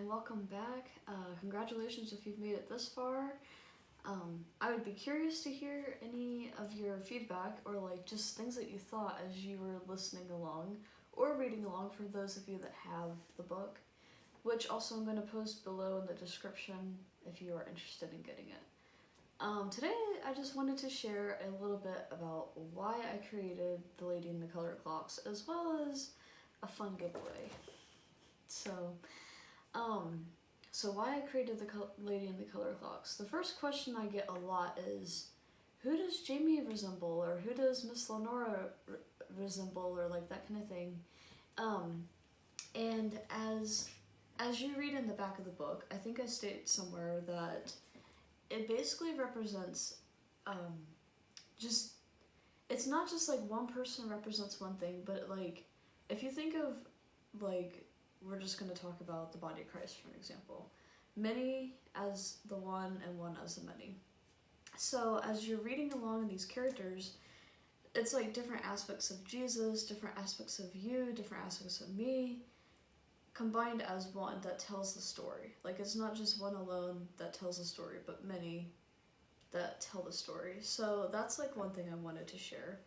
welcome back. Congratulations if you've made it this far. I would be curious to hear any of your feedback or like just things that you thought as you were listening along or reading along for those of you that have the book, which also I'm going to post below in the description if you are interested in getting it. Today I just wanted to share a little bit about why I created The Lady in the Color Clocks as well as a fun giveaway. So why I created the Lady in the Color Clocks. The first question I get a lot is, who does Jamie resemble, or who does Miss Lenora resemble, or like that kind of thing. And as you read in the back of the book, I think I state somewhere that it basically represents it's not just like one person represents one thing, but like if you think of like, we're just going to talk about the body of Christ for an example. Many as the one and one as the many. So as you're reading along in these characters, it's like different aspects of Jesus, different aspects of you, different aspects of me, combined as one that tells the story. Like it's not just one alone that tells the story, but many that tell the story. So that's like one thing I wanted to share.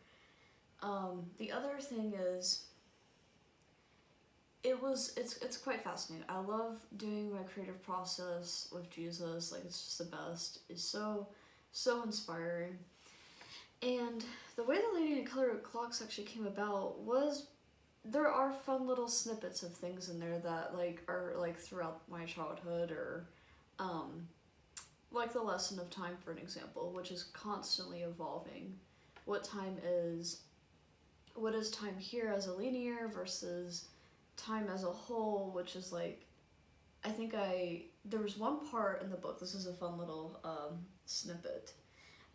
The other thing is, it's quite fascinating. I love doing my creative process with Jesus. Like it's just the best. It's so inspiring. And the way The Lady in Color Clocks actually came about was, there are fun little snippets of things in there that like are like throughout my childhood, or like the lesson of time for an example, which is constantly evolving. What is time here as a linear versus time as a whole, which is like, I think there was one part in the book, this is a fun little snippet.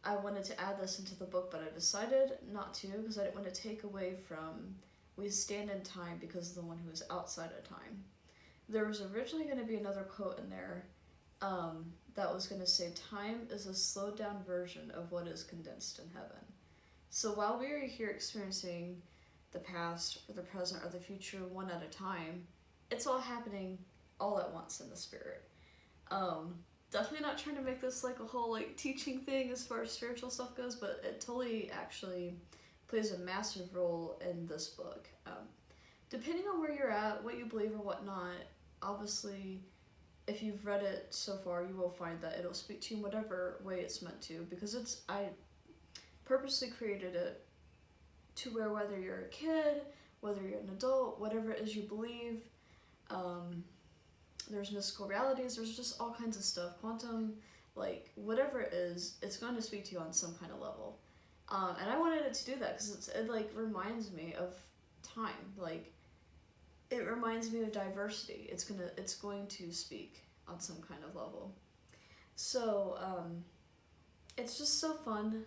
I wanted to add this into the book, but I decided not to because I didn't want to take away from we stand in time because of the one who is outside of time. There was originally going to be another quote in there that was going to say, time is a slowed down version of what is condensed in heaven. So while we are here experiencing the past or the present or the future one at a time, it's all happening all at once in the spirit. Definitely not trying to make this like a whole like teaching thing as far as spiritual stuff goes, but it totally actually plays a massive role in this book. Depending on where you're at, what you believe or whatnot, obviously if you've read it so far, you will find that it'll speak to you in whatever way it's meant to, because I purposely created it to where whether you're a kid, whether you're an adult, whatever it is you believe, there's mystical realities, there's just all kinds of stuff, quantum, like whatever it is, it's going to speak to you on some kind of level. And I wanted it to do that because it like reminds me of time, like it reminds me of diversity. It's going to speak on some kind of level. So it's just so fun.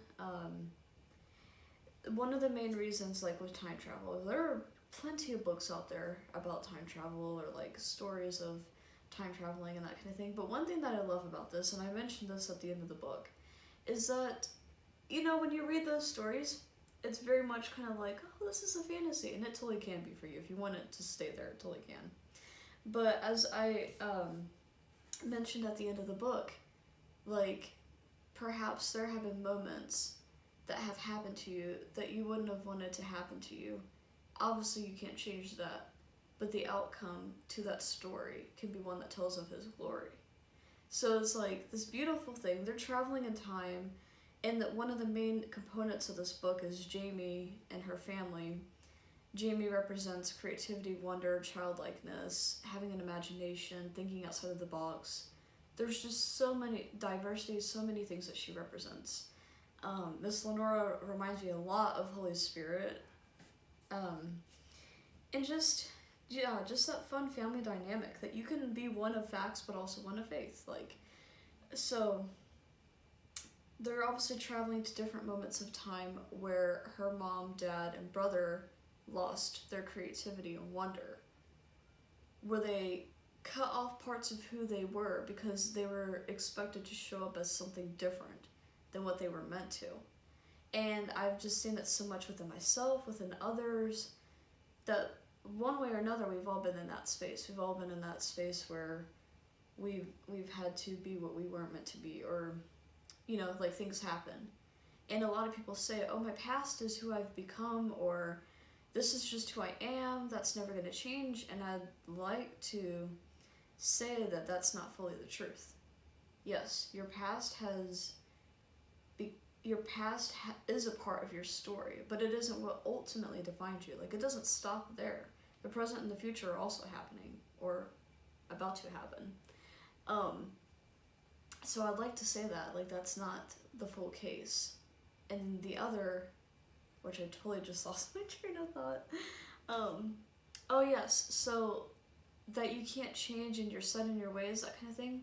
One of the main reasons, like with time travel, there are plenty of books out there about time travel or like stories of time traveling and that kind of thing. But one thing that I love about this, and I mentioned this at the end of the book, is that, you know, when you read those stories, it's very much kind of like, oh, this is a fantasy, and it totally can be for you. If you want it to stay there, it totally can. But as I mentioned at the end of the book, like, perhaps there have been moments that have happened to you that you wouldn't have wanted to happen to you. Obviously, you can't change that, but the outcome to that story can be one that tells of his glory. So it's like this beautiful thing. They're traveling in time, and that one of the main components of this book is Jamie and her family. Jamie represents creativity, wonder, childlikeness, having an imagination, thinking outside of the box. There's just so many diversity, so many things that she represents. Miss Lenora reminds me a lot of Holy Spirit. And just that fun family dynamic that you can be one of facts but also one of faith. Like, so they're obviously traveling to different moments of time where her mom, dad, and brother lost their creativity and wonder, where they cut off parts of who they were because they were expected to show up as something different than what they were meant to. And I've just seen it so much within myself, within others, that one way or another we've all been in that space. We've all been in that space where we've had to be what we weren't meant to be, or you know, like things happen. And a lot of people say, oh, my past is who I've become, or this is just who I am, that's never going to change. And I'd like to say that that's not fully the truth. Yes, your past is a part of your story, but it isn't what ultimately defines you. Like, it doesn't stop there. The present and the future are also happening, or about to happen. So I'd like to say that, like, that's not the full case. And the other, which I totally just lost my train of thought. Oh yes, so that you can't change and you're set in your ways, that kind of thing.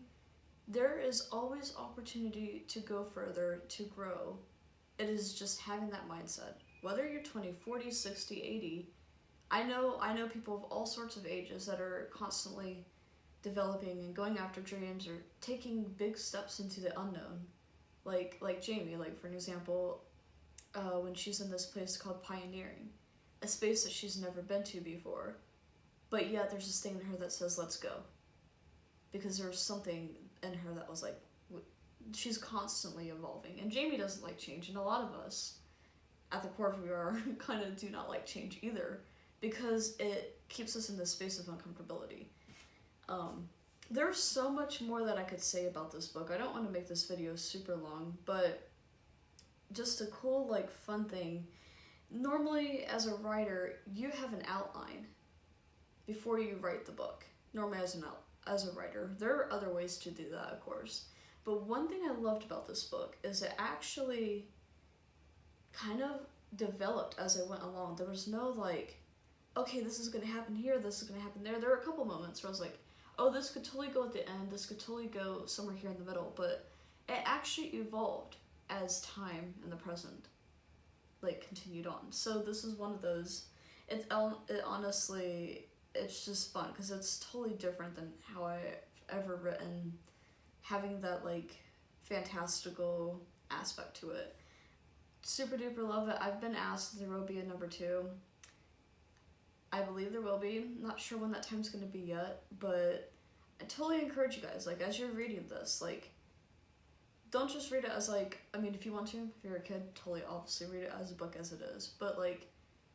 There is always opportunity to go further, to grow. It is just having that mindset. Whether you're 20, 40, 60, 80, I know people of all sorts of ages that are constantly developing and going after dreams or taking big steps into the unknown. Like Jamie, like for an example, when she's in this place called Pioneering, a space that she's never been to before, but yet there's this thing in her that says, let's go. Because there's something in her that was like, she's constantly evolving. And Jamie doesn't like change, and a lot of us, at the core of who we are, kind of do not like change either, because it keeps us in this space of uncomfortability. There's so much more that I could say about this book. I don't want to make this video super long, but just a cool, like, fun thing. Normally, as a writer, you have an outline before you write the book. Normally, as a writer. There are other ways to do that, of course. But one thing I loved about this book is it actually kind of developed as I went along. There was no, like, okay, this is going to happen here, this is going to happen there. There were a couple moments where I was like, oh, this could totally go at the end, this could totally go somewhere here in the middle, but it actually evolved as time in the present, like, continued on. So this is one of those, it honestly, it's just fun, because it's totally different than how I've ever written, having that, like, fantastical aspect to it. Super duper love it. I've been asked if there will be a number 2. I believe there will be. Not sure when that time's going to be yet, but I totally encourage you guys, like, as you're reading this, like, don't just read it as, like, I mean, if you want to, if you're a kid, totally obviously read it as a book as it is, but, like,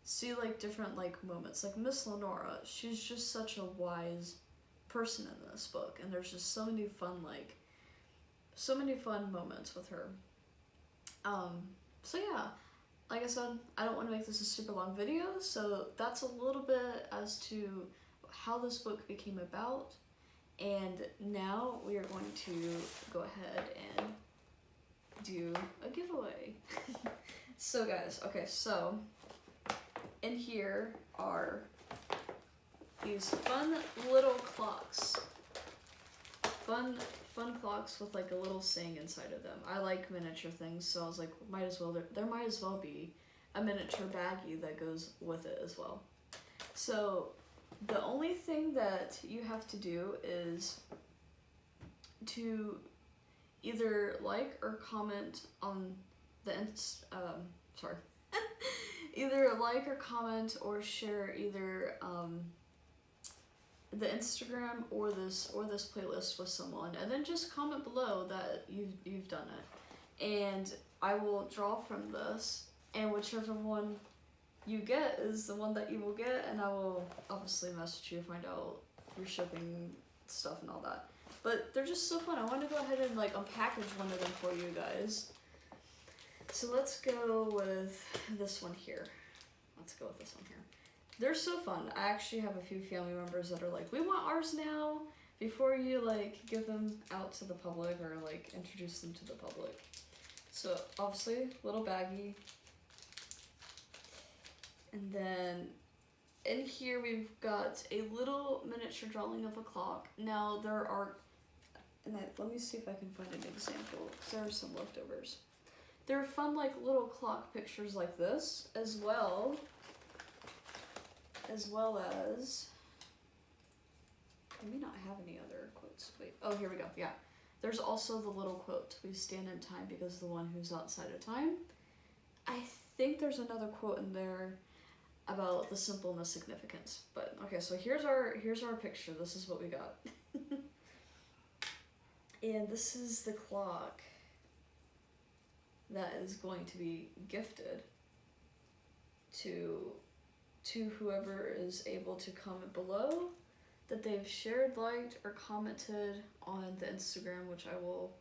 see, like, different, like, moments. Like, Miss Lenora, she's just such a wise person in this book, and there's just so many fun, like, so many fun moments with her. So yeah, like I said, I don't want to make this a super long video, so that's a little bit as to how this book became about, and now we are going to go ahead and do a giveaway. So guys, okay, so in here are these fun little clocks. Fun clocks with, like, a little saying inside of them. I like miniature things, so I was like, there might as well be a miniature baggie that goes with it as well. So the only thing that you have to do is to either like or comment on the either like or comment or share either the Instagram or this playlist with someone, and then just comment below that you've done it, and I will draw from this, and whichever one you get is the one that you will get, and I will obviously message you to find out your shipping stuff and all that. But they're just so fun. I want to go ahead and, like, unpackage one of them for you guys. So let's go with this one here. They're so fun. I actually have a few family members that are like, we want ours now, before you, like, give them out to the public or, like, introduce them to the public. So obviously, little baggie. And then in here we've got a little miniature drawing of a clock. Now there are, let me see if I can find an example, because there are some leftovers. There are fun, like, little clock pictures like this, as well as, I may not have any other quotes. Wait, oh, here we go, yeah. There's also the little quote, we stand in time because the one who's outside of time. I think there's another quote in there about the simple and the significance. But, okay, so here's our picture. This is what we got. And this is the clock that is going to be gifted to whoever is able to comment below that they've shared, liked, or commented on the Instagram, which I will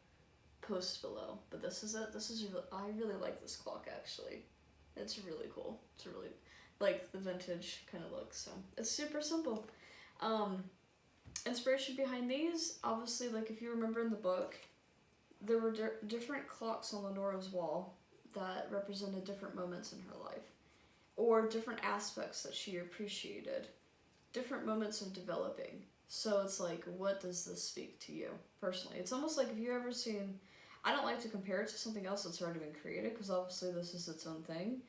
post below. But this is I really like this clock, actually. It's really cool. It's really like the vintage kind of look. So it's super simple. Inspiration behind these, obviously, like if you remember in the book, there were different clocks on Lenora's wall that represented different moments in her life, or different aspects that she appreciated, different moments of developing. So it's like, what does this speak to you personally? It's almost like if you've ever seen, I don't like to compare it to something else that's already been created, because obviously this is its own thing.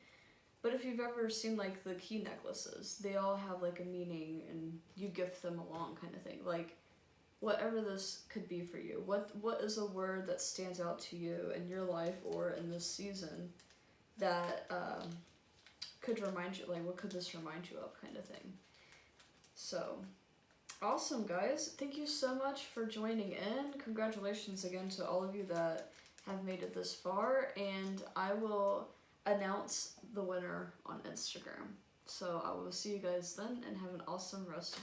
But if you've ever seen like the key necklaces, they all have like a meaning and you gift them along kind of thing. Like whatever this could be for you. What is a word that stands out to you in your life or in this season that could remind you, like what could this remind you of kind of thing. So awesome, guys. Thank you so much for joining in. Congratulations again to all of you that have made it this far, and I will announce the winner on Instagram. So I will see you guys then, and have an awesome rest of your